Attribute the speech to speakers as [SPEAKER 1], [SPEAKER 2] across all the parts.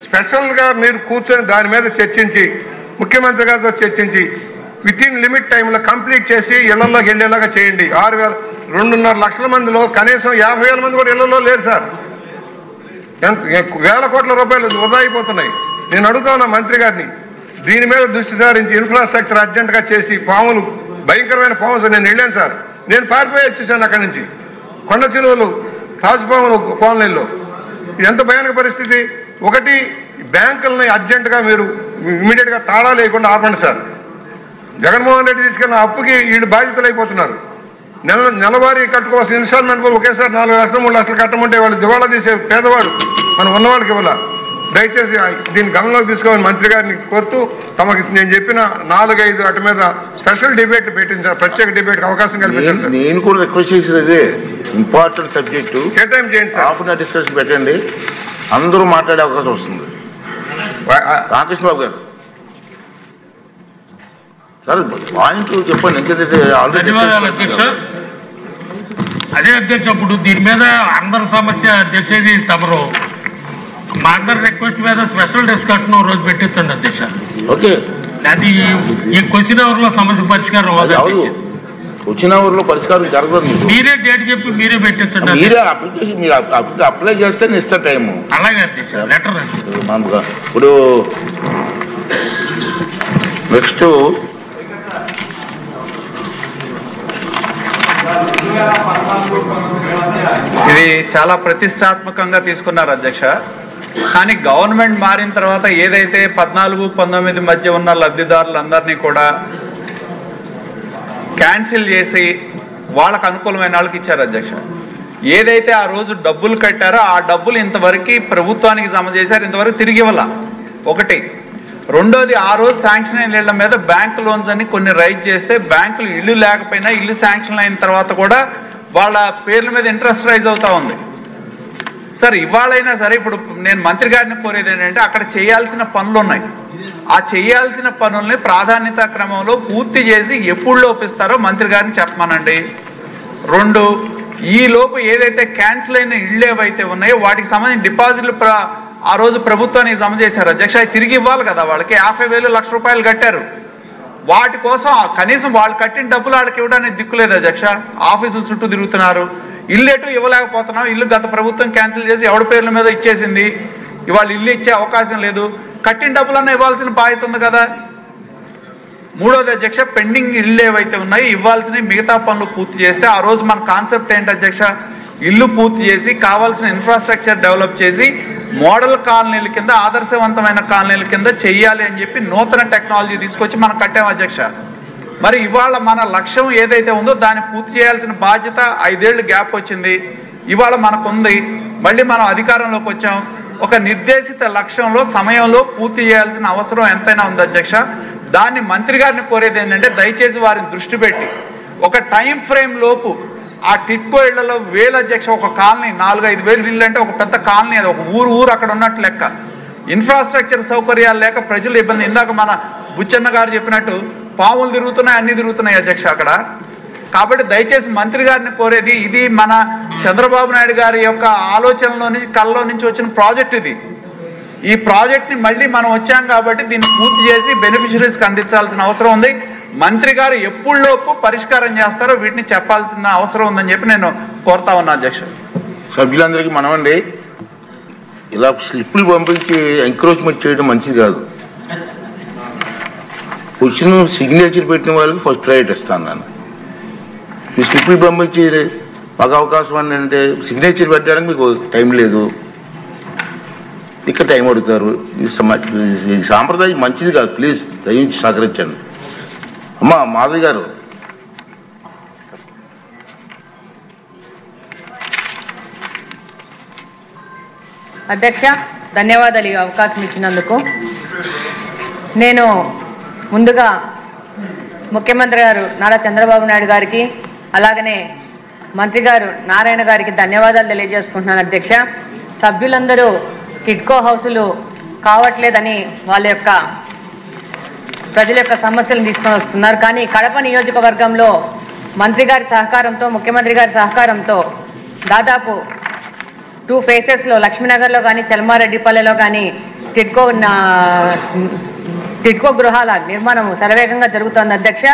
[SPEAKER 1] స్పెషల్గా మీరు కూర్చొని దాని మీద చర్చించి ముఖ్యమంత్రి గారితో చర్చించి వితిన్ లిమిట్ టైంలో కంప్లీట్ చేసి ఇళ్లలోకి వెళ్ళేలాగా చేయండి. 2.5 లక్షల మందిలో కనీసం 50,000 మంది కూడా ఇళ్లలో లేరు సార్. వేల కోట్ల రూపాయలు వృధా అయిపోతున్నాయి. నేను అడుగుతున్నా మంత్రి గారిని దీని మీద దృష్టి సారించి ఇన్ఫ్రాస్ట్రక్చర్ అర్జెంట్గా చేసి పాములు భయంకరమైన పాములు సార్. నేను వెళ్ళాను సార్, నేను పారిపోయి వచ్చేసాను అక్కడి నుంచి. కొండ చిలువలు తాజుపాములు కాలనీల్లో ఎంత భయానక పరిస్థితి. ఒకటి బ్యాంకులని అర్జెంటుగా మీరు ఇమీడియట్గా తాళా లేకుండా ఆపండి సార్. జగన్మోహన్ రెడ్డి తీసుకెళ్ళిన అప్పుకి వీళ్ళు బాధ్యతలు అయిపోతున్నారు. నెలవారీ కట్టుకోవాల్సిన ఇన్స్టాల్మెంట్ ఒకేసారి 4 లక్షలు 3 లక్షలు కట్టమంటే వాళ్ళు దివాళా తీసే పేదవాడు మనం ఉన్నవాడికి ఇవ్వాల. దయచేసి దీన్ని గమనంలోకి తీసుకోవాలని మంత్రి గారిని కోరుతూ తమకి నేను చెప్పిన 4-5 వాటి మీద స్పెషల్ డిబేట్ పెట్టించారు, ప్రత్యేక డిబేట్ అవకాశం కల్పించారు.
[SPEAKER 2] నేను కూడా రిక్వెస్ట్ చేసేది అదే, ఇంపార్టెంట్ సబ్జెక్టు
[SPEAKER 1] కేటాయింపు చేయండి sir.
[SPEAKER 2] Half an hour discussion పెట్టండి, అందరూ మాట్లాడే అవకాశం వస్తుంది. రామకృష్ణ బాబు గారు సార్ పాయింట్ చెప్పండి. ఎందుకంటే ఆల్రెడీ
[SPEAKER 3] అదే అధ్యక్ష, ఇప్పుడు దీని మీద అందరి సమస్య అధ్యక్షది తమరు మా అందరి రిక్వెస్ట్ మీద స్పెషల్ డిస్కషన్ రోజు పెట్టించండి అధ్యక్ష.
[SPEAKER 2] ఓకే,
[SPEAKER 3] అది ఈ క్వశ్చన్ అవర్ లో సమస్య పరిష్కారం
[SPEAKER 2] వచ్చిన ఊర్లో పరిష్కారం జరగదు.
[SPEAKER 3] మీరే డేట్ చెప్పి మీరే పెట్టించండి.
[SPEAKER 2] మీరే అప్లికేషన్ మీరు అప్లై చేస్తే నేను ఇస్తా టైము.
[SPEAKER 3] అలాగే అధ్యక్ష, లెటర్
[SPEAKER 2] ఇప్పుడు నెక్స్ట్
[SPEAKER 4] ఇది చాలా ప్రతిష్టాత్మకంగా తీసుకున్నారు అధ్యక్ష. కానీ గవర్నమెంట్ మారిన తర్వాత ఏదైతే 14-19 మధ్య ఉన్న లబ్ధిదారులందరినీ కూడా క్యాన్సిల్ చేసి వాళ్ళకు అనుకూలమైన వాళ్ళకి ఇచ్చారు అధ్యక్ష. ఏదైతే ఆ రోజు డబ్బులు కట్టారో ఆ డబ్బులు ఇంతవరకు ప్రభుత్వానికి జమ చేశారు, ఇంతవరకు తిరిగి ఇవ్వాల. ఒకటి. రెండోది, ఆ రోజు శాంక్షన్ అయిన ఇళ్ల మీద బ్యాంక్ లోన్స్ అని కొన్ని రైజ్ చేస్తే బ్యాంకులు ఇల్లు లేకపోయినా ఇల్లు శాంక్షన్ అయిన తర్వాత కూడా వాళ్ళ పేర్ల మీద ఇంట్రెస్ట్ రైజ్ అవుతా ఉంది. సార్ ఇవాళైనా సరే ఇప్పుడు నేను మంత్రి గారిని కోరేది ఏంటంటే అక్కడ చేయాల్సిన పనులు ఉన్నాయి, ఆ చేయాల్సిన పనుల్ని ప్రాధాన్యత క్రమంలో పూర్తి చేసి ఎప్పుడు లోపిస్తారో మంత్రి గారిని చెప్పమనండి. 2, ఈ లోపు ఏదైతే క్యాన్సిల్ అయిన ఇళ్ళు ఏవైతే ఉన్నాయో వాటికి సంబంధించిన డిపాజిట్లు ఆ రోజు ప్రభుత్వానికి జమ చేశారు అధ్యక్ష, అవి తిరిగి ఇవ్వాలి కదా. వాళ్ళకి 50,000 లక్ష రూపాయలు కట్టారు. వాటి కోసం కనీసం వాళ్ళు కట్టిన డబ్బులు వాళ్ళకి ఇవ్వడానికి దిక్కులేదు అధ్యక్ష. ఆఫీసుల చుట్టూ తిరుగుతున్నారు, ఇల్లు ఎటు ఇవ్వలేకపోతున్నాం. ఇల్లు గత ప్రభుత్వం క్యాన్సిల్ చేసి ఎవడి పేర్ల మీద ఇచ్చేసింది, ఇవాళ ఇల్లు ఇచ్చే అవకాశం లేదు. కట్టిన డబ్బులన్నా ఇవ్వాల్సిన బాధ్యత ఉంది కదా. 3వది అధ్యక్ష, పెండింగ్ ఇళ్ళు ఏవైతే ఉన్నాయో ఇవ్వాల్సిన మిగతా పనులు పూర్తి చేస్తే ఆ రోజు మన కాన్సెప్ట్ ఏంటి అధ్యక్ష, ఇల్లు పూర్తి చేసి కావాల్సిన ఇన్ఫ్రాస్ట్రక్చర్ డెవలప్ చేసి మోడల్ కాలనీల కింద ఆదర్శవంతమైన కాలనీల కింద చెయ్యాలి అని చెప్పి నూతన టెక్నాలజీ తీసుకొచ్చి మనం కట్టాం అధ్యక్ష. మరి ఇవాళ మన లక్ష్యం ఏదైతే ఉందో దాన్ని పూర్తి చేయాల్సిన బాధ్యత 5 ఏళ్ళు గ్యాప్ వచ్చింది. ఇవాళ మనకుంది, మళ్ళీ మనం అధికారంలోకి వచ్చాం. ఒక నిర్దేశిత లక్ష్యంలో సమయంలో పూర్తి చేయాల్సిన అవసరం ఎంతైనా ఉంది అధ్యక్ష. దాన్ని మంత్రి గారిని కోరేది ఏంటంటే దయచేసి వారిని దృష్టి పెట్టి ఒక టైం ఫ్రేమ్ లోపు ఆ టిట్కో ఇళ్లలో వేలు అధ్యక్ష, ఒక కాలనీ 4-5 వేలు ఇల్లు అంటే ఒక పెద్ద కాలనీ, అది ఒక ఊరు అక్కడ ఉన్నట్టు లెక్క. ఇన్ఫ్రాస్ట్రక్చర్ సౌకర్యాలు లేక ప్రజలు ఇబ్బంది. ఇందాక మన బుచ్చన్న గారు చెప్పినట్టు పాములు తిరుగుతున్నాయి, అన్ని తిరుగుతున్నాయి అధ్యక్ష అక్కడ. కాబట్టి దయచేసి మంత్రి గారిని కోరేది, ఇది మన చంద్రబాబు నాయుడు గారి యొక్క ఆలోచనలో నుంచి కళ్ళలో నుంచి వచ్చిన ప్రాజెక్ట్ ఇది. ఈ ప్రాజెక్ట్ని మళ్ళీ మనం వచ్చాం కాబట్టి దీన్ని పూర్తి చేసి బెనిఫిషరీస్కి అందించాల్సిన అవసరం ఉంది. మంత్రి గారు ఎప్పుడులోపు పరిష్కారం చేస్తారో వీటిని చెప్పాల్సిన అవసరం ఉందని చెప్పి నేను కోరుతా ఉన్నా అధ్యక్ష.
[SPEAKER 2] సభ్యులందరికీ మనమండి, ఇలా స్లిప్పులు పంపించి ఎంకరేజ్మెంట్ చేయడం మంచిది కాదు. వచ్చిన సిగ్నేచర్ పెట్టిన వాళ్ళకి ఫస్ట్ రైట్ ఇస్తాను నేను. ఈ స్లిప్పులు పంపించి మాకు అవకాశం అంటే సిగ్నేచర్ పెట్టడానికి మీకు టైం లేదు, ఇక్కడ టైం అడుగుతారు. ఈ సాంప్రదాయం మంచిది కాదు. ప్లీజ్ దయించి సహకరించండి. అమ్మా మాధవి గారు.
[SPEAKER 5] అధ్యక్ష ధన్యవాదాలు ఈ అవకాశం ఇచ్చినందుకు. నేను ముందుగా ముఖ్యమంత్రి గారు నారా చంద్రబాబు నాయుడు గారికి అలాగనే మంత్రి గారు నారాయణ గారికి ధన్యవాదాలు తెలియజేసుకుంటున్నాను అధ్యక్ష. సభ్యులందరూ టిట్కో హౌసులు కావట్లేదని వాళ్ళ యొక్క ప్రజల యొక్క సమస్యలను తీసుకొని వస్తున్నారు. కానీ కడప నియోజకవర్గంలో మంత్రి గారి సహకారంతో ముఖ్యమంత్రి గారి సహకారంతో దాదాపు 2 ఫేసెస్లో లక్ష్మీనగర్లో కానీ చల్మారెడ్డిపల్లెలో కానీ టిడ్కో గృహాల నిర్మాణం శరవేగంగా జరుగుతోంది అధ్యక్ష.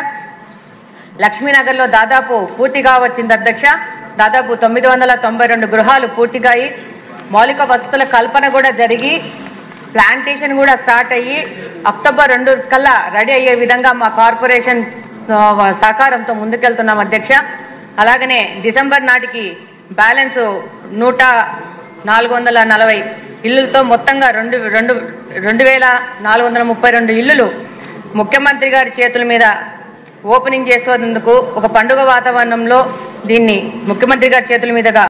[SPEAKER 5] లక్ష్మీనగర్లో దాదాపు పూర్తిగా వచ్చింది అధ్యక్ష. దాదాపు 992 గృహాలు పూర్తిగా అయ్యి మౌలిక వసతుల కల్పన కూడా జరిగి ప్లాంటేషన్ కూడా స్టార్ట్ అయ్యి అక్టోబర్ 2 కల్లా రెడీ అయ్యే విధంగా మా కార్పొరేషన్ సహకారంతో ముందుకెళ్తున్నాం అధ్యక్ష. అలాగనే డిసెంబర్ నాటికి బ్యాలెన్స్ 1440 ఇళ్లతో మొత్తంగా 2432 ఇళ్లు ముఖ్యమంత్రి గారి చేతుల మీద ఓపెనింగ్ చేసేందుకు ఒక పండుగ వాతావరణంలో దీన్ని ముఖ్యమంత్రి గారి చేతుల మీదుగా